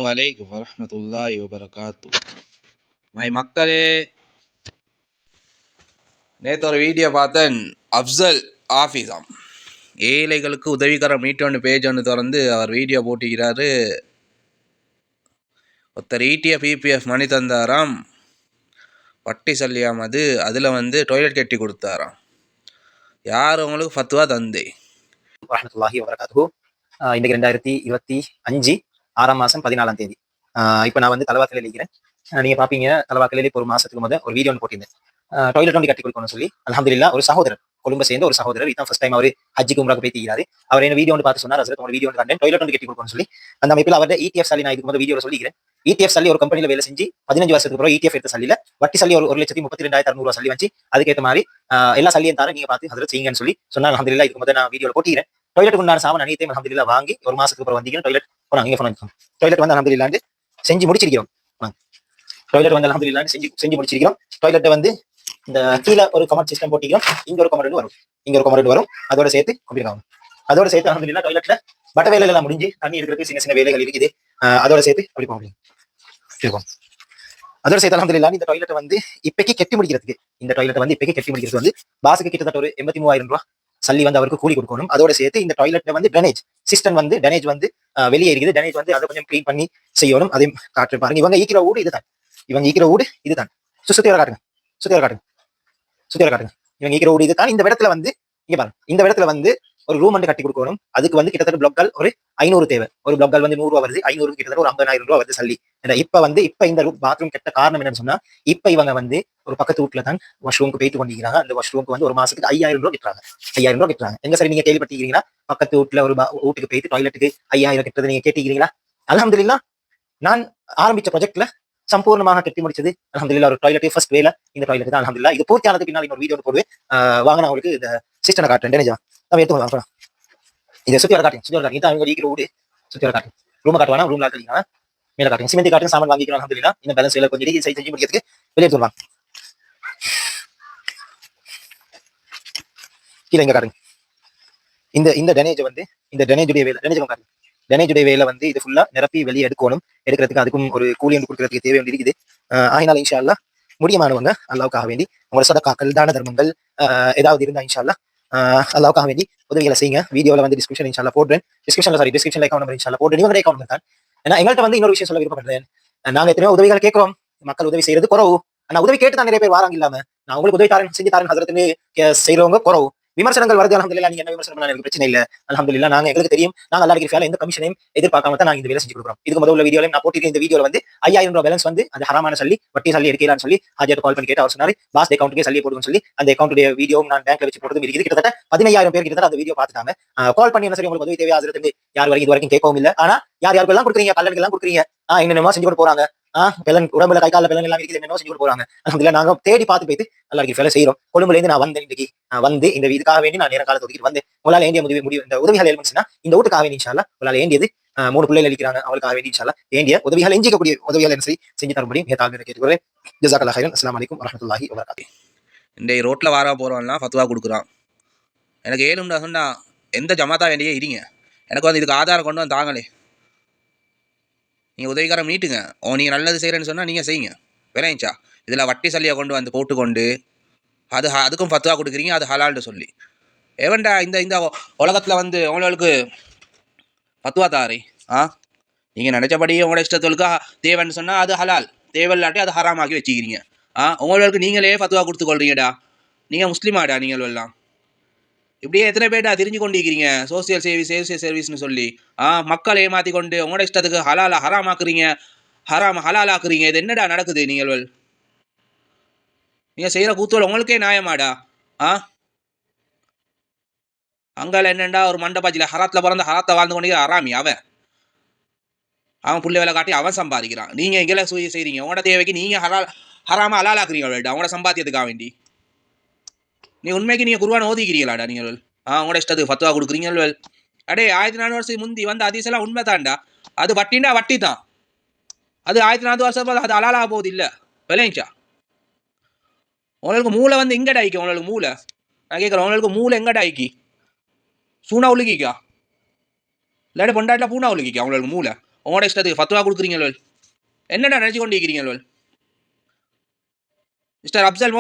வலைக்கும் வரஹ்மத்துல்லாஹி வபரகாத்து. மக்களே, நேற்று ஒரு வீடியோ பார்த்தேன். அஃப்சல் ஆஃபீஸாம் ஏழைகளுக்கு உதவிகர மீட்டொன்று பேஜ் ஒன்று திறந்து அவர் வீடியோ போட்டிக்கிறாரு. ஒருத்தர் ETF EPF மணி தந்தாராம், வட்டி சல்லியாம். அதில் டாய்லெட் கட்டி கொடுத்தாராம். யார் உங்களுக்கு ஃபத்வா தந்தே? வரஹ்மத்துல்லாஹி வபரகாத்துஹு. இன்றைக்கு 2025 6ஆம் மாதம் 14ஆம் தேதி. இப்போ நான் தலவாக்கலையில் இருக்கிறேன். நீங்கள் பார்ப்பீங்க, தலவாக்கலையில் இப்போ ஒரு மாதத்துக்கு முதல் ஒரு வீடியோ ஒன்று போட்டிருந்தேன். டாய்லெட் ஒன்று கட்டி கொடுக்கணும்னு சொல்லி. அல்ஹம்துலில்லாஹ் ஒரு சகோதரர், கொழும்பை சேர்ந்த ஒரு சகோதரர், இதான் ஃபர்ஸ்ட் டைம் அவர் ஹஜ்ஜிக்கு உம்ராக்கு போய் தீராரு. அவர் என்ன வீடியோ ஒன்று பார்த்து சொன்னார், ஹஸ்ரத் உங்களோட வீடியோ ஒன்று கண்டேன், டாய்லெட் ஒன்று கட்டி கொடுக்கணும்னு சொல்லி. அந்த அமைப்பில் அவருடைய ETF சல்லி நான் இதுக்கு முதல் வீடியோவில் சொல்லிக்கிறேன். ETF சல்லி ஒரு கம்பெனியில் வேலை செஞ்சு 15 வருஷத்துக்கு அப்புறம் ETF எடுத்த சல்லியில் வட்டி சல்லி 1,32,600 சல்லி வச்சு அதுக்கேற்ற மாதிரி எல்லா சல்லியும் தர நீங்கள் பார்த்து ஹஸ்ரத் செய்யுங்கன்னு சொல்லி சொன்னாங்க. அல்ஹம்துலில்லாஹ் இதுக்கு முதல் நான் வீடியோவில் போட்டிக்கிறேன். டாய்லெட் உண்டான சாமான் அனைத்தையும் அல்ஹம்துலில்லாஹ் வாங்கி ஒரு மாசத்துக்கு அப்புறம் வந்தீங்க. டாய்லெட் போனாங்க, இங்கே போனாங்க. டாய்லெட் அல்ஹம்துலில்லாஹ் செஞ்சு முடிச்சிருக்கிறோம். டாய்லெட் அல்ஹம்துலில்லாஹ் செஞ்சு முடிச்சிருக்கிறோம். டாய்லெட்டை இந்த கீழே ஒரு கமெண்ட் சிஸ்டம் போட்டிக்கிறோம். இங்க ஒரு கமெண்ட் வரும், இங்க ஒரு கமெண்ட் வரும். அதோட சேர்த்து கம்பிடுறாங்க. அதோட சேர்த்து அல்ஹம்துலில்லாஹ் டாய்லெட்ல பட்ட வேலைகள் எல்லாம் முடிஞ்சு தண்ணி எடுக்கிறதுக்கு சின்ன சின்ன வேலைகள் இருக்குது. அதோட சேர்த்து அப்படி போக முடியும். அதோட சேர்த்து அல்ஹம்துலில்லாஹ் இந்த டாய்லெட்டை இப்பைக்கு கெட்டி முடிக்கிறதுக்கு, இந்த டாய்லெட்டை இப்பைக்கு கெட்டி முடிக்கிறது பாஸுக்கு கிட்டத்தட்ட ஒரு 83,000 ரூபாய் சல்லி அவருக்கு கூலி கொடுக்கணும். அதோட சேர்த்து இந்த டாய்லெட்ல ட்ரெனேஜ் சிஸ்டம் டேனேஜ் வெளியே இருக்குது. டேனேஜ் அதை கொஞ்சம் கிளீன் பண்ணி செய்யணும். அதையும் காட்டு பாருங்க. இவங்க ஈக்கிற ஊடு இதுதான், சுத்தி வர காட்டுங்க, சுத்தி வர காட்டுங்க. இவங்க ஈக்கிற ஊடு இதுதான். இந்த இடத்துல இங்க பாருங்க, இந்த இடத்துல ஒரு ரூம் கட்டி கொடுக்கணும். அதுக்கு கிட்டத்தட்ட பிளாக்கள் ஒரு 500 தேவை. ஒரு பிளாக்கள் 100 ரூபா வருது. 500 கிட்டத்தட்ட ஒரு 50,000 ரூபா வருது சல்லி. இப்ப இந்த பாத்ரூம் கெட்ட காரணம் என்னன்னு சொன்னா, இப்ப இவங்க ஒரு பக்கத்து வீட்டுல தான் வாஷ்ரூமுக்கு போயிட்டு கொண்டிருக்கிறாங்க. அந்த வாஷ்ரூமுக்கு ஒரு மாசத்துக்கு 5,000 ரூபாய் கட்டுறாங்க. 5,000 ரூபாய் கட்டுறாங்க. எங்க சரி நீங்க கேள்விப்பட்டிருக்கீங்களா? பக்கத்து வீட்டுல ஒரு வீட்டுக்கு போயிட்டு டாய்லெட்டுக்கு 5,000 கட்டுறது நீங்க கேட்டிருக்கீங்களா? அல்ஹம்துலில்லாஹ் நான் ஆரம்பிச்ச ப்ராஜெக்ட்ல சம்பூர்ணமாக கட்டி முடிச்சது அல்ஹம்துலில்லாஹ் ஒரு டாய்லெட் ஃபர்ஸ்ட் வேலை இந்த டாய்லெட் தான். அல்ஹம்துலில்லாஹ் இது பூர்த்தியானதுக்கு பின்னால் இன்னொரு வீடியோ போடுவேன். வாங்க நான் உங்களுக்கு இந்த சிஸ்டம் காட்டுறேன். டேனேஜா நான் எடுத்து வாங்க. இதை சுத்தி வர காட்டுங்க. இதான் அவங்க இருக்கிற வீடு. சுத்தி வர காட்டுங்க. ரூம் காட்டுவானா, ரூம்ல காட்டுறீங்க, மேல காட்டுங்க. சிமெண்ட் காட்டுங்க. சாமான் வாங்கிக்கிறோம். அல்ஹம்துலில்லாஹ் இந்த பேலன்ஸ் வேலை கொஞ்சம் செஞ்சு முடிக்கிறதுக்கு வெளியே எடுத்து வாங்க. கீழே இங்க காட்டுங்க. இந்த டேனேஜ் இந்த டேனேஜுடைய வேலை, டேனேஜுடைய வேலை இது ஃபுல்லா நிரப்பி வெளியே எடுக்கிறதுக்கு அதுக்கும் ஒரு கூலி ஒன்று கொடுக்கறதுக்கு தேவை ஒன்று இருக்குது. ஆகினால இன்ஷா அல்லாஹ் முடியமானவங்க அல்லாவுக்காக வேண்டி உங்களோட சதகாக்கள், தான தர்மங்கள் ஏதாவது இருந்தா இன்ஷா அல்லாஹ் அல்லாவுக்காக வேண்டி உதவிகளை செய்யுங்க. வீடியோவில் டிஸ்கிரிப்ஷன் இன்ஷா அல்லாஹ் போடுறேன். டிஸ்கிரிப்ஷன்ல அக்கௌண்ட் நம்பர் இன்ஷா அல்லாஹ் போடுறேன். இவங்க அக்கௌண்ட் நம்பர் தான். ஏன்னா எங்கள்கிட்ட இன்னொரு விஷயம் சொல்ல விருப்பப்படுறேன். நாங்க எத்தனையோ உதவிகள் கேட்கிறோம், மக்கள் உதவி செய்யறது குறவு. ஆனா உதவி கேட்டு தான் நிறைய பேர் வராங்க. இல்லாம நான் உங்களுக்கு உதவி தாரேன், செஞ்சு தாரேன் ஹஜ்ரத்னு செய்யறவங்க குறவு. விமர்சனங்கள் வருது. அல்ஹம்துலில்லாஹ் நீங்க என்ன விமர்சனம் எனக்கு பிரச்சனை இல்ல. அல்ஹம்துலில்லாஹ் நாங்க எங்களுக்கு தெரியும், நாங்க அல்லாஹ்வுடைய கிருபையால எந்த கமிஷனையும் எதிர்பார்க்காம தான் நாங்க இந்த வேலை செஞ்சு கொடுக்குறோம். இதுக்கு முதல்ல வீடியோல நான் போட்டிருக்கேன். இந்த வீடியோல 5,000 ரூபாய் பேலன்ஸ் அது ஹராமான சல்லி, வட்டி சல்லி எடுக்கலாம்னு சொல்லி ஹாஜியாட்ட கால் பண்ணி கேட்டு அவர் சொன்னாரு, பாஸ் அக்கௌண்ட்டுக்கே சல்லி போடுன்னு சொல்லி அந்த அக்கௌண்ட்டுடைய வீடியோ நான் பேங்க்ல வச்சு போட்டதும் இருக்குது. கிட்டத்தட்ட 15,000 பேர் கிட்டத்தட்ட அந்த வீடியோ பார்த்துட்டாங்க. கால் பண்ணி என்ன சரி உங்களுக்கு உதவி தேவை ஹஜ்ரத் யார் வரைக்கும் இது வரைக்கும் கேட்கவும் இல்லை. ஆனா யாருக்கெல்லாம் கொடுக்குறீங்க, கல்லனுக்கு எல்லாம் கொடுக்குறீங்க, என்னென்னமோ செஞ்சு கொண்டு போறாங்க. பெலன் உடம்புல கை கால பெலன் எல்லாம் இருக்குது, என்னென்னோ செஞ்சு கொண்டு போறாங்க. அல்ஹம்துலில்லாஹ் நாங்க தேடி பார்த்து போயிட்டு அல்லாஹ்வுடைய வேலை செய்யறோம். கொழும்புல இருந்து நான் வந்தேன். இன்னைக்கு இந்த இதுக்காக வேண்டி நான் நேர காலத்தை ஒதுக்கிட்டு வந்தேன். உங்களால வேண்டிய முடிவு இந்த உதவிகள் எழுந்துச்சுன்னா இந்த வீட்டுக்காக வேண்டி இன்ஷா அல்லாஹ் உங்களால வேண்டியது 3 பிள்ளைகள் அளிக்கிறாங்க, அவளுக்காக வேண்டி இன்ஷா அல்லாஹ் வேண்டிய உதவிகள் எஞ்சிக்கக்கூடிய உதவிகள் என்ன செஞ்சு தரும்படி தாழ்மையை கேட்டுக்கிறேன். ஜஸாக்கல்லாஹ் ஹைரன். அஸ்ஸலாமு அலைக்கும் வரஹ்மத்துல்லாஹி வபரகாத்துஹு. இந்த ரோட்ல வாரா போறவன்லாம் ஃபத்வா கொடுக்குறான். எனக்கு ஏழும்டா சொன்னா எந்த ஜமாத்தா வேண்டியே இருங்க, எனக்கு இதுக்கு ஆதாரம் கொண்டு தாங்களே. நீங்கள் உதவிக்காரம் நீட்டுங்க. நீங்கள் நல்லது செய்கிறேன்னு சொன்னால் நீங்கள் செய்யுங்க. விளையிச்சா இதில் வட்டி சல்லியை கொண்டு போட்டுக்கொண்டு அதுக்கும் ஃபத்வா கொடுக்குறீங்க, அது ஹலால்னு சொல்லி. எவன்டா இந்த உலகத்தில் உங்களுக்கு ஃபத்வா தாரே? நீங்கள் நினச்சபடி உங்களோட இஷ்டத்தொழுக்கா தேவைன்னு சொன்னால் அது ஹலால், தேவையில்லாட்டி அது ஹராமாக்கி வச்சுக்கிறீங்க. உங்களுக்கு நீங்களே ஃபத்வா கொடுத்துக்கொள்றீங்கடா. நீங்கள் முஸ்லீமாடா நீங்கள் எல்லாம்? இப்படியே எத்தனை பேர்டா தெரிஞ்சு கொண்டிருக்கிறீங்க சோசியல் சர்வீஸ்னு சொல்லி மக்களை ஏமாற்றி கொண்டு உங்களோட இஷ்டத்துக்கு ஹராமாக்குறீங்க, ஹலாலாக்குறீங்க. இது என்னடா நடக்குது? நீங்கள் செய்கிற கூத்துவல் உங்களுக்கே நியாயமாடா? அங்கால என்னண்டா ஒரு மண்டபாச்சியில் ஹராத்தில் பிறந்த ஹராத்தை வாழ்ந்து கொண்டு ஹராமி அவன் புள்ளை வேலை காட்டி அவன் சம்பாதிக்கிறான். நீங்கள் எங்கே செய்கிறீங்க? உங்களோட தேவைக்கு நீங்கள் ஹராம ஹலாலாக்குறீங்க அவங்களோட சம்பாத்தியத்துக்காக வேண்டி. நீ உண்மைக்கு நீங்கள் குர்ஆன் ஓதிக்கிறீங்களாடா? நீங்கள் உங்களோட இஷ்டத்துக்கு ஃபத்வா கொடுக்குறீங்க. அடே 1400 வருஷத்துக்கு முந்தி அதிசெல்லாம் உண்மை தான்டா. அது வட்டின்னா வட்டி தான். அது 1400 வருஷம் அது அலாலாக போகுது இல்லை. விளையிச்சா உங்களுக்கு மூளை எங்கடா ஆயிக்கி? உங்களுக்கு மூளை நான் கேட்குறேன், உங்களுக்கு மூளை எங்கடா ஆயிக்கி? சூனா உழுகிக்கா இல்லாட்டி பொண்டாட்டில் பூனா உழுகிக்கா உங்களுக்கு மூளை? உங்களோட இஷ்டத்துக்கு ஃபத்வா கொடுக்குறீங்களோ? என்னடா நினச்சி கொண்டு இருக்கிறீங்களோ? மிஸ்டர் அப்சல்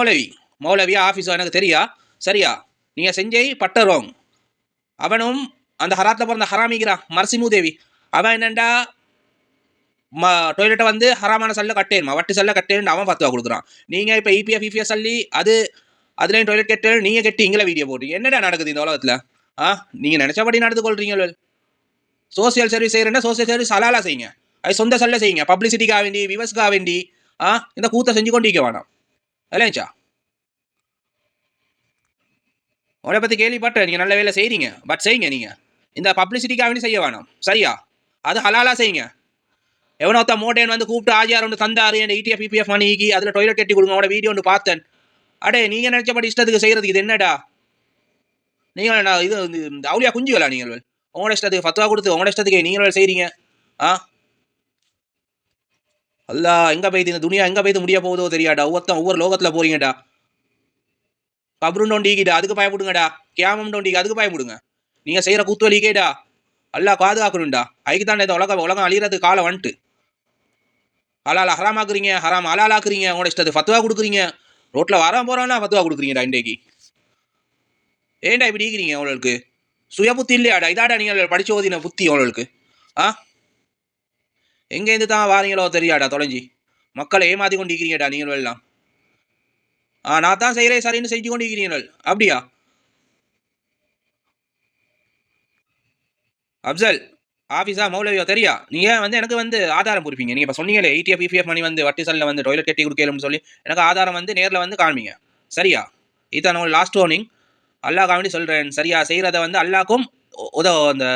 மௌலவியா ஆஃபீஸோ எனக்கு தெரியா, சரியா? நீங்கள் செஞ்சை பட்டரோங். அவனும் அந்த ஹராத்தில் பிறந்த ஹராமிக்கிறான் மர்சிமு தேவி. அவன் என்னண்டா டாய்லெட்டை வந்து ஹராமான சல்ல கட்டேனுமா, வட்டி சல்ல கட்டேன்னு அவன் ஃபத்வா கொடுக்குறான். நீங்கள் இப்போ இபிஎஃப் இபிஎஃப் சொல்லி அதுலேயும் டாய்லெட் கெட்டு நீங்கள் கெட்டி இங்கே வீடியோ போடுறீங்க. என்னடா நடக்குது இந்த உலகத்தில்? நீங்கள் நினச்சபடி நடந்து கொள்றீங்களோ? சோசியல் சர்வீஸ் செய்கிறேன்னா சோசியல் சர்வீஸ் ஹலாலாக செய்யுங்க. அது சொந்த சல்ல செய்யுங்க. பப்ளிசிட்டிக்காக வேண்டி விவஸ்க்காக வேண்டி இந்த கூத்தை செஞ்சு கொண்டிருக்க வேணாம். இல்லைச்சா? உங்களை பற்றி கேள்விப்பட்டேன், நீங்கள் நல்ல வேலை செய்கிறீங்க. பட் செய்யுங்க, நீங்கள் இந்த பப்ளிசிட்டிக்காக வேண்டி செய்ய வேணாம், சரியா? அது ஹலாலாக செய்யுங்க. எவனோத்த மோட்டேன் வந்து கூப்பிட்டு ஆஜியார் ஒன்று தந்தாரு என் இடிஎஃப் பிபிஎஃப் மணிக்கு அதில் டாய்லெட் கட்டி கொடுங்க உங்களோட வீடியோ ஒன்று பார்த்தேன். அடே நீங்கள் நினச்சபடி இஷ்டத்துக்கு செய்கிறதுக்கு இது என்னடா? நீங்கள் இது அவுளியா குஞ்சுகளா நீங்கள்? உங்களோட இஷ்டத்துக்கு ஃபத்வா கொடுத்து உங்களோட இஷ்டத்துக்கு நீங்கள் செய்கிறீங்க. அல்லா எங்கே போய்து இந்த துணியா எங்கே போய்து முடிய போகுதோ தெரியாடா. ஒவ்வொரு லோகத்தில் போறீங்கடா. கபருன்னு டோண்டிக்கிட்டா அதுக்கு பயப்படுங்கடா. கேமம் டோண்டிக்கு அதுக்கு பயப்படுங்க. நீங்கள் செய்கிற கூத்துவலிக்கேடா அல்லா பாதுகாக்கணும்டா. அதுக்கு தான் இந்த உலகம் அழிகிறதுக்கு காலம் வந்துட்டு. ஹலால் ஹராமாக்குறீங்க, ஹராம் ஹலாலாக்குறீங்க. உங்களோட இஷ்டத்துக்கு ஃபத்வா கொடுக்குறீங்க. ரோட்டில் வர போகிறோன்னா ஃபத்வா கொடுக்குறீங்கடா. இன்றைக்கு ஏன்டா இப்படி இருக்கிறீங்க? உங்களுக்கு சுய புத்தி இல்லையாடா? இதாடா நீங்கள் படிச்சு ஓதின புத்தி உங்களுக்கு? எங்கேருந்து தான் வாரீங்களோ தெரியாடா தொலைஞ்சி. மக்களை ஏமாற்றி கொண்டு இருக்கிறீங்கடா நீங்கள் எல்லாம். நான் தான் செய்கிறேன் சரின்னு செஞ்சு கொண்டு இருக்கிறீங்கள். அப்படியா அப்சல் ஆஃபீஸா மௌலவியோ தெரியா? நீங்கள் வந்து எனக்கு வந்து ஆதாரம் கொடுப்பீங்க. நீங்கள் இப்போ சொன்னீங்களே இடிஎஃப் பிபிஎஃப் மணி வந்து வட்டி சல்ல வந்து டாய்லெட் கட்டி கொடுக்கலும்னு சொல்லி எனக்கு ஆதாரம் வந்து நேரில் வந்து காமிங்க, சரியா? இதுதான் உங்களுக்கு லாஸ்ட் வார்னிங். அல்லாஹ் வேண்டி சொல்கிறேன், சரியா? செய்கிறத வந்து அல்லாக்கும் அந்த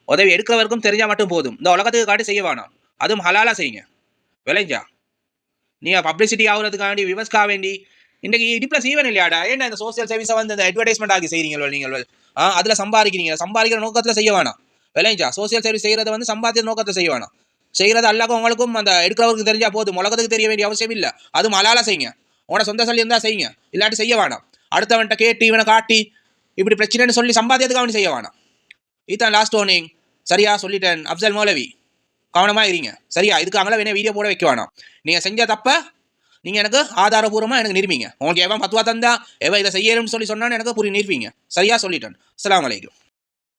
உதவி எடுக்கிறவருக்கும் தெரிஞ்சால் மட்டும் போதும். இந்த உலகத்துக்கு காட்டி செய்ய வேணாம். அதுவும் ஹலாலாக செய்யுங்க. விளைஞ்சா நீங்கள் பப்ளிசிட்டி ஆகுறதுக்காண்டி விவஸ்க்காக வேண்டி இன்றைக்கி இடிப்பில் செய்வேன் இல்லையாடா? ஏன்னா இந்த சோசியல் சர்வீஸை வந்து இந்த அட்வர்டைஸ்மெண்ட் ஆகி செய்கிறீங்களோ நீங்கள்? அதில் சம்பாதிக்கிற நோக்கத்தில் செய்ய வேணாம். விளைஞ்சா சோசியல் சர்வீஸ் செய்கிறத வந்து சம்பாதிக்கிற நோக்கத்தை செய்ய வேணாம். செய்கிறது அல்லாக்கும் உங்களுக்கும் அந்த எடுக்கிறவருக்கு தெரிஞ்சால் போதும். உலகத்துக்கு தெரிய வேண்டிய அவசியம் இல்லை. அதுவும் ஹலாலாக செய்யுங்க. உங்களோட சொந்த சொல்லி இருந்தால் செய்யுங்க, இல்லாட்டி செய்ய வேணாம். அடுத்தவன்ட்ட கேட்டு இவனை காட்டி இப்படி பிரச்சனைன்னு சொல்லி சம்பாதிக்கிறதுக்கு அவனு செய்ய வேணாம். இதுதான் லாஸ்ட் வார்னிங். சரியா சொல்லிட்டேன் அப்சல் மௌலவி. கவனமாக இருங்க, சரியா? இதுக்கு அங்கே வேணா வீடியோ போட வைக்க வேணாம். நீங்கள் செஞ்ச தப்ப நீங்கள் எனக்கு ஆதாரபூர்வமாக எனக்கு நிரூபிங்க. உங்களுக்கு எவன் ஃபத்வா தந்தா எவன் இதை செய்யணும்னு சொல்லி சொன்னான்னு எனக்கு நிரூபிங்க. சரியா சொல்லிட்டேன். அஸ்ஸலாமு அலைக்கும்.